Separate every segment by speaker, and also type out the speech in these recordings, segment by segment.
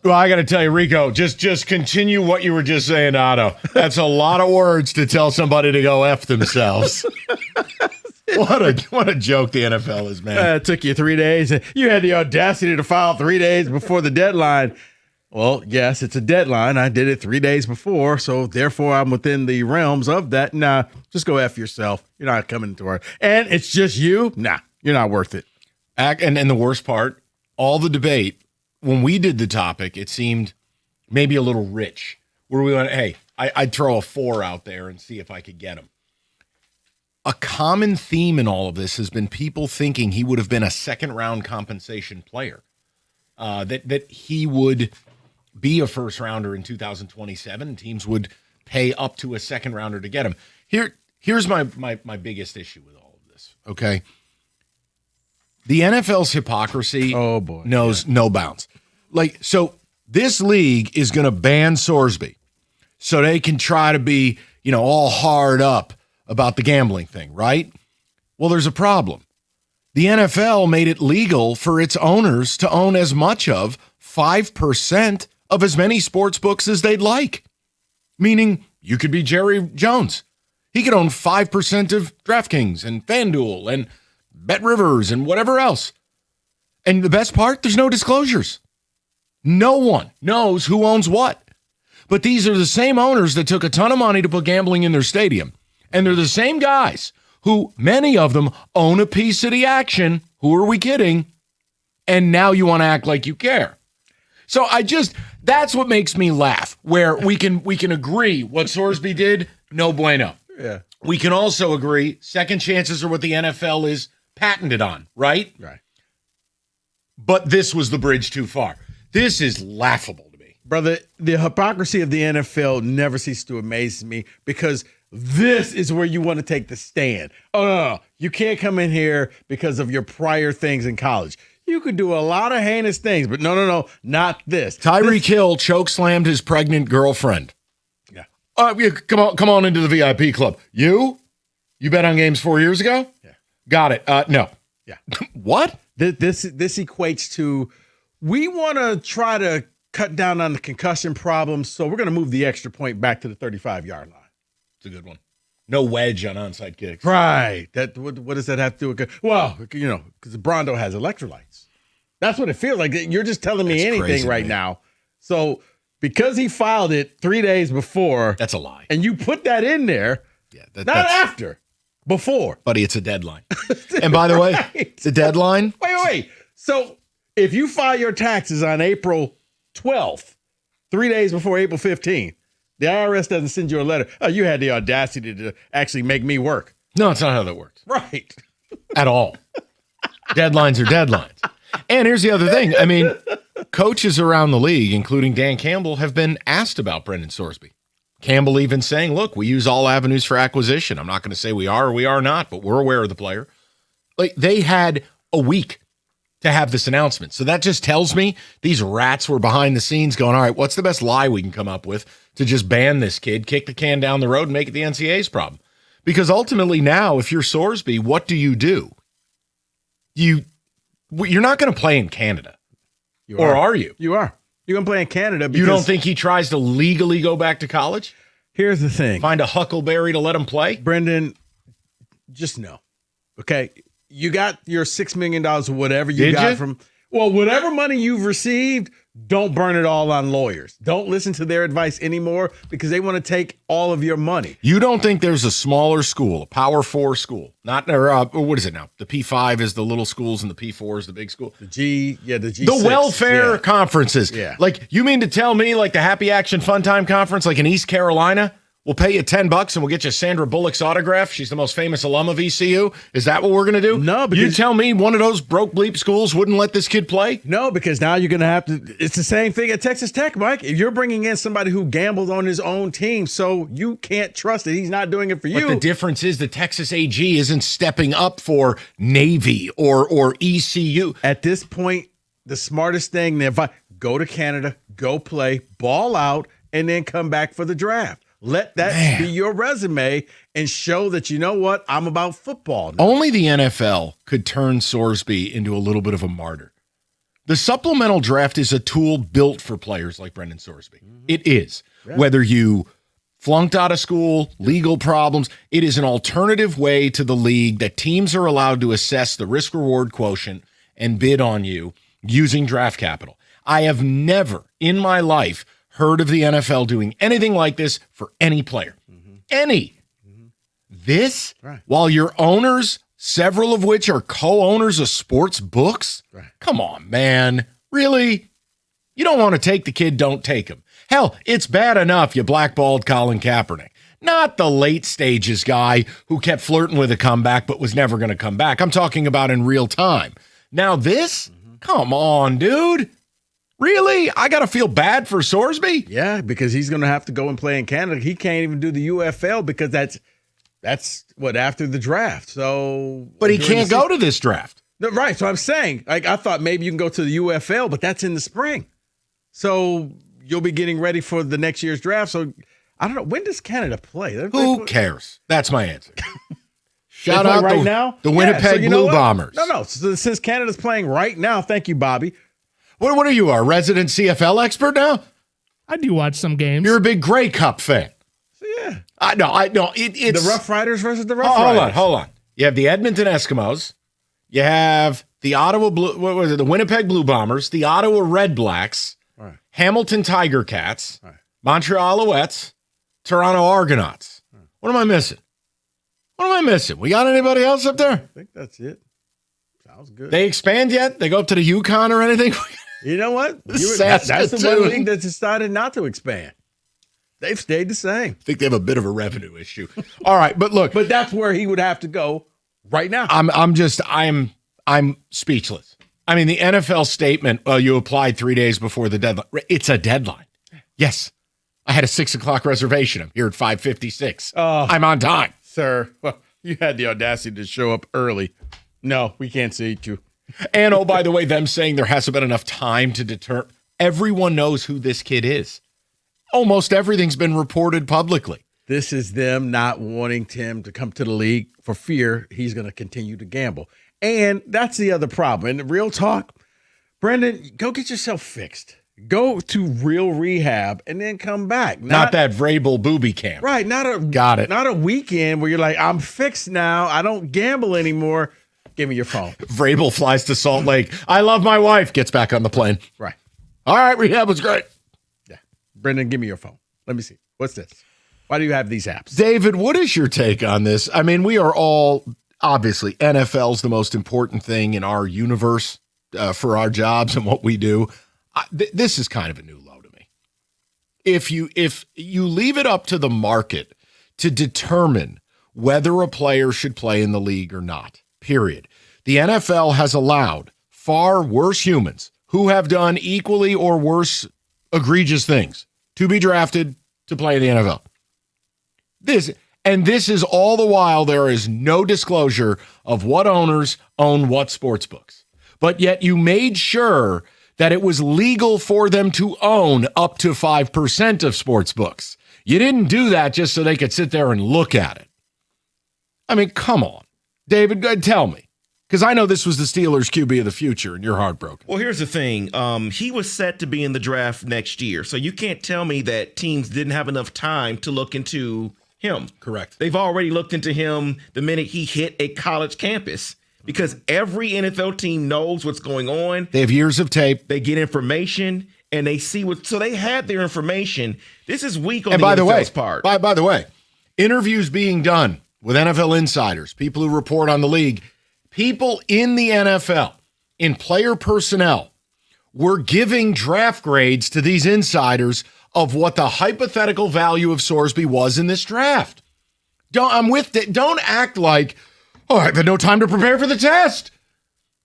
Speaker 1: Well, I got to tell you, Rico, just continue what you were just saying, Otto. That's a lot of words to tell somebody to go F themselves. What a joke the NFL is, man.
Speaker 2: It took you 3 days. You had the audacity to file 3 days before the deadline. Well, yes, it's a deadline. I did it 3 days before, so therefore I'm within the realms of that. Nah, just go F yourself. You're not coming to work. And it's just you? Nah, you're not worth it.
Speaker 1: And the worst part, all the debate, when we did the topic, it seemed maybe a little rich, where we went, hey, I'd throw a 4 out there and see if I could get him. A common theme in all of this has been people thinking he would have been a second-round compensation player, that he would be a first-rounder in 2027, and teams would pay up to a second-rounder to get him. Here's my biggest issue with all of this, okay? The NFL's hypocrisy knows no bounds. So this league is going to ban Sorsby so they can try to be, all hard up about the gambling thing, right? Well, there's a problem. The NFL made it legal for its owners to own as much of 5% of as many sports books as they'd like. Meaning you could be Jerry Jones. He could own 5% of DraftKings and FanDuel and Bet Rivers and whatever else. And the best part, there's no disclosures. No one knows who owns what. But these are the same owners that took a ton of money to put gambling in their stadium. And they're the same guys who, many of them, own a piece of the action. Who are we kidding? And now you want to act like you care. So that's what makes me laugh, where we can agree what Sorsby did, no bueno.
Speaker 2: Yeah.
Speaker 1: We can also agree second chances are what the NFL is patented on, right?
Speaker 2: Right.
Speaker 1: But this was the bridge too far. This is laughable to me.
Speaker 2: Brother, the hypocrisy of the NFL never ceases to amaze me, because this is where you want to take the stand. Oh, no, you can't come in here because of your prior things in college. You could do a lot of heinous things, but no, not this.
Speaker 1: Tyreek Hill chokeslammed his pregnant girlfriend.
Speaker 2: Yeah.
Speaker 1: Come on into the VIP club. You bet on games 4 years ago?
Speaker 2: Yeah.
Speaker 1: Got it. No.
Speaker 2: Yeah.
Speaker 1: What?
Speaker 2: This equates to, we want to try to cut down on the concussion problems, so we're going to move the extra point back to the 35-yard line.
Speaker 1: It's a good one. No wedge on onside kicks.
Speaker 2: Right. What does that have to do with? Well, because Brondo has electrolytes. That's what it feels like. You're just telling me anything crazy, right now. So because he filed it 3 days before.
Speaker 1: That's a lie.
Speaker 2: And you put that in there.
Speaker 1: Yeah.
Speaker 2: Not after. Before.
Speaker 1: Buddy, it's a deadline. And by the way, the deadline.
Speaker 2: Wait. So if you file your taxes on April 12th, 3 days before April 15th, the IRS doesn't send you a letter. Oh, you had the audacity to actually make me work.
Speaker 1: No, it's not how that works.
Speaker 2: Right.
Speaker 1: At all. Deadlines are deadlines. And here's the other thing. I mean, coaches around the league, including Dan Campbell, have been asked about Brendan Sorsby. Campbell even saying, look, we use all avenues for acquisition. I'm not going to say we are or we are not, but we're aware of the player. They had a week to have this announcement. So that just tells me these rats were behind the scenes going, all right, what's the best lie we can come up with to just ban this kid, kick the can down the road, and make it the NCAA's problem? Because ultimately now, if you're Sorsby, what do? You're not going to play in Canada. Or are you?
Speaker 2: You are. You're going to play in Canada. Because
Speaker 1: you don't think he tries to legally go back to college?
Speaker 2: Here's the thing.
Speaker 1: Find a Huckleberry to let him play?
Speaker 2: Brendan, just no. Okay? You got your $6 million or whatever you got from, whatever money you've received, don't burn it all on lawyers. Don't listen to their advice anymore, because they want to take all of your money.
Speaker 1: You don't think there's a smaller school, a Power 4 school? What is it now? The P5 is the little schools and the P4 is the big school.
Speaker 2: The G6.
Speaker 1: The welfare conferences.
Speaker 2: Yeah.
Speaker 1: You mean to tell me the Happy Action Fun Time Conference, in East Carolina, we'll pay you $10 and we'll get you Sandra Bullock's autograph. She's the most famous alum of ECU. Is that what we're going to do?
Speaker 2: No, because
Speaker 1: you tell me one of those broke bleep schools wouldn't let this kid play?
Speaker 2: No, because now you're going to have to. It's the same thing at Texas Tech, Mike. If you're bringing in somebody who gambled on his own team, so you can't trust that he's not doing it for you.
Speaker 1: But the difference is the Texas AG isn't stepping up for Navy or ECU.
Speaker 2: At this point, the smartest thing, go to Canada, go play, ball out, and then come back for the draft. Let that be your resume and show that, I'm about football now.
Speaker 1: Only the NFL could turn Sorsby into a little bit of a martyr. The supplemental draft is a tool built for players like Brendan Sorsby. It is. Yeah. Whether you flunked out of school, legal problems, it is an alternative way to the league that teams are allowed to assess the risk-reward quotient and bid on you using draft capital. I have never in my life heard of the NFL doing anything like this for any player. Any. This, while your owners, several of which are co-owners of sports books, come on, man. Really? You don't want to take the kid, don't take him. Hell, it's bad enough you blackballed Colin Kaepernick. Not the late stages guy who kept flirting with a comeback but was never going to come back. I'm talking about in real time. Now this? Come on, dude. Really? I got to feel bad for Sorsby?
Speaker 2: Yeah, because he's going to have to go and play in Canada. He can't even do the UFL because that's what, after the draft. So,
Speaker 1: but he can't go to this draft.
Speaker 2: No, right. So I'm saying, like, I thought maybe you can go to the UFL, but that's in the spring. So you'll be getting ready for the next year's draft. So I don't know. When does Canada play?
Speaker 1: Who cares? That's my answer. Shout out
Speaker 2: right now.
Speaker 1: The Winnipeg Blue Bombers.
Speaker 2: No. So since Canada's playing right now, thank you, Bobby.
Speaker 1: What are you, a resident CFL expert now?
Speaker 3: I do watch some games.
Speaker 1: You're a big Grey Cup fan.
Speaker 2: So, yeah.
Speaker 1: I know. It's
Speaker 2: the Rough Riders versus the Rough Riders.
Speaker 1: Hold on. You have the Edmonton Eskimos. You have the the Winnipeg Blue Bombers, the Ottawa Red Blacks, Hamilton Tiger Cats, Montreal Alouettes, Toronto Argonauts. What am I missing? We got anybody else up there?
Speaker 2: I think that's it. Sounds good.
Speaker 1: They expand yet? They go up to the Yukon or anything?
Speaker 2: You know what? That's the one league that decided not to expand. They've stayed the same.
Speaker 1: I think they have a bit of a revenue issue. All right, but look.
Speaker 2: But that's where he would have to go right now.
Speaker 1: I'm speechless. I mean, the NFL statement, you applied 3 days before the deadline. It's a deadline. Yes. I had a 6:00 reservation. I'm here at 5:56. I'm on time.
Speaker 2: Sir, well, you had the audacity to show up early. No, we can't seat you.
Speaker 1: And, oh, by the way, them saying there hasn't been enough time to deter. Everyone knows who this kid is. Almost everything's been reported publicly.
Speaker 2: This is them not wanting Tim to come to the league for fear he's going to continue to gamble. And that's the other problem. And real talk, Brendan, go get yourself fixed. Go to real rehab and then come back.
Speaker 1: Not that Vrabel booby camp.
Speaker 2: Right.
Speaker 1: Got it.
Speaker 2: Not a weekend where you're like, I'm fixed now. I don't gamble anymore. Give me your phone.
Speaker 1: Vrabel flies to Salt Lake. I love my wife. Gets back on the plane.
Speaker 2: Right.
Speaker 1: All right. Rehab was great.
Speaker 2: Yeah. Brendan, give me your phone. Let me see. What's this? Why do you have these apps?
Speaker 1: David, what is your take on this? I mean, we are all, obviously, NFL's the most important thing in our universe for our jobs and what we do. This is kind of a new low to me. If you leave it up to the market to determine whether a player should play in the league or not, period. The NFL has allowed far worse humans who have done equally or worse egregious things to be drafted to play in the NFL. This is all the while there is no disclosure of what owners own what sports books. But yet you made sure that it was legal for them to own up to 5% of sports books. You didn't do that just so they could sit there and look at it. I mean, come on. David, tell me. Because I know this was the Steelers' QB of the future, and you're heartbroken.
Speaker 4: Well, here's the thing. He was set to be in the draft next year, so you can't tell me that teams didn't have enough time to look into him.
Speaker 1: Correct.
Speaker 4: They've already looked into him the minute he hit a college campus because every NFL team knows what's going on.
Speaker 1: They have years of tape.
Speaker 4: They get information, and they see what – so they had their information. This is weak on
Speaker 1: and
Speaker 4: the
Speaker 1: by
Speaker 4: NFL's
Speaker 1: the way,
Speaker 4: part.
Speaker 1: By the way, interviews being done with NFL insiders, people who report on the league, people in the NFL, in player personnel, were giving draft grades to these insiders of what the hypothetical value of Sorsby was in this draft. Don't act like, oh, I've had no time to prepare for the test.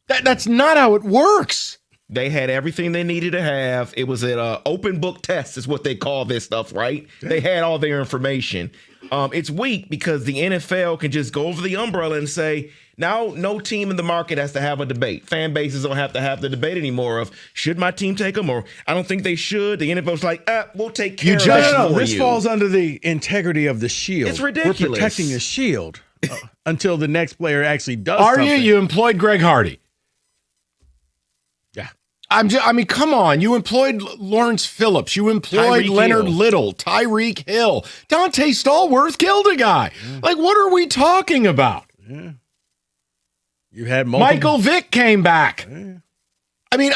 Speaker 1: That's not how it works.
Speaker 4: They had everything they needed to have. It was an open book test is what they call this stuff, right? They had all their information. It's weak because the NFL can just go over the umbrella and say, now no team in the market has to have a debate. Fan bases don't have to have the debate anymore of, should my team take them or I don't think they should. The NFL's like, we'll take care of that for
Speaker 2: this
Speaker 4: you.
Speaker 2: falls under the integrity of the shield.
Speaker 4: It's ridiculous.
Speaker 2: We're protecting the shield until the next player actually does
Speaker 1: Are
Speaker 2: something.
Speaker 1: you? You employed Greg Hardy.
Speaker 2: Yeah.
Speaker 1: I mean, come on. You employed Lawrence Phillips. You employed
Speaker 4: Tyreek
Speaker 1: Leonard
Speaker 4: Hill.
Speaker 1: Little, Tyreek Hill. Dante Stallworth killed a guy. Like, what are we talking about?
Speaker 2: You had multiple.
Speaker 1: Michael Vick came back. I mean,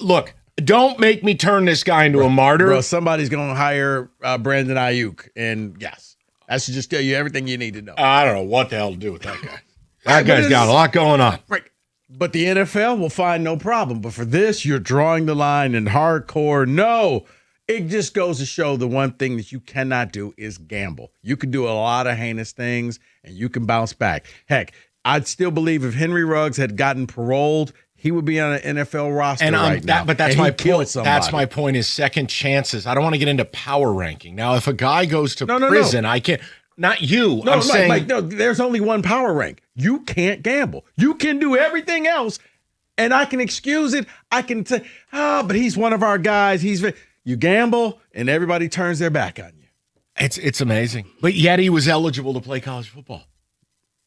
Speaker 1: look, don't make me turn this guy into a martyr.
Speaker 2: Bro, somebody's going to hire Brandon Ayuk. And yes, that should just tell you everything you need to know.
Speaker 1: I don't know what the hell to do with that guy. That guy's got a lot going on.
Speaker 2: Right. But the NFL will find no problem. But for this, you're drawing the line in hardcore. No, it just goes to show the one thing that you cannot do is gamble. You can do a lot of heinous things and you can bounce back. Heck, I'd still believe if Henry Ruggs had gotten paroled, he would be on an NFL roster right now.
Speaker 1: But that's
Speaker 2: And
Speaker 1: my
Speaker 2: he killed
Speaker 1: point.
Speaker 2: somebody.
Speaker 1: That's my point is second chances. I don't want to get into power ranking. Now, if a guy goes to prison, I can't. Not you.
Speaker 2: No,
Speaker 1: I'm saying.
Speaker 2: Mike, no, there's only one power rank. You can't gamble. You can do everything else, and I can excuse it. I can say, but he's one of our guys. You gamble, and everybody turns their back on you.
Speaker 1: It's amazing. But yet he was eligible to play college football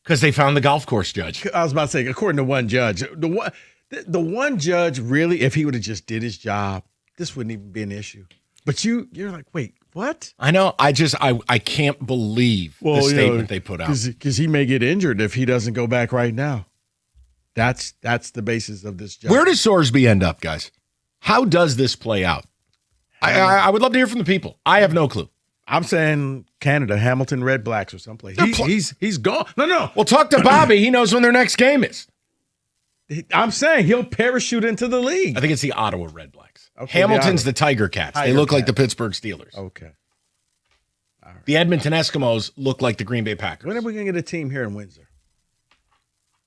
Speaker 1: because they found the golf course judge.
Speaker 2: I was about to say, according to one judge, the one judge really, if he would have just did his job, this wouldn't even be an issue. But you're like, wait, what?
Speaker 1: I know. I can't believe the statement they put out.
Speaker 2: Because he may get injured if he doesn't go back right now. That's the basis of this judge.
Speaker 1: Where does Sorsby end up, guys? How does this play out? I would love to hear from the people. I have no clue.
Speaker 2: I'm saying Canada, Hamilton Red Blacks or someplace. He's gone. No.
Speaker 1: Well, talk to Bobby. He knows when their next game is.
Speaker 2: I'm saying he'll parachute into the league.
Speaker 1: I think it's the Ottawa Red Blacks.
Speaker 2: Okay,
Speaker 1: Hamilton's the Tiger Cats. They look like the
Speaker 2: Cats.
Speaker 1: Pittsburgh Steelers.
Speaker 2: Okay.
Speaker 1: The Edmonton Eskimos look like the Green Bay Packers.
Speaker 2: When are we going to get a team here in Windsor?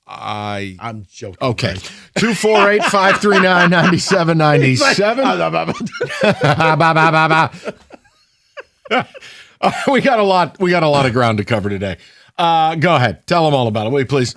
Speaker 2: I'm joking.
Speaker 1: Okay. 248-539-9797. We got a lot of ground to cover today. Go ahead. Tell them all about it, will you please?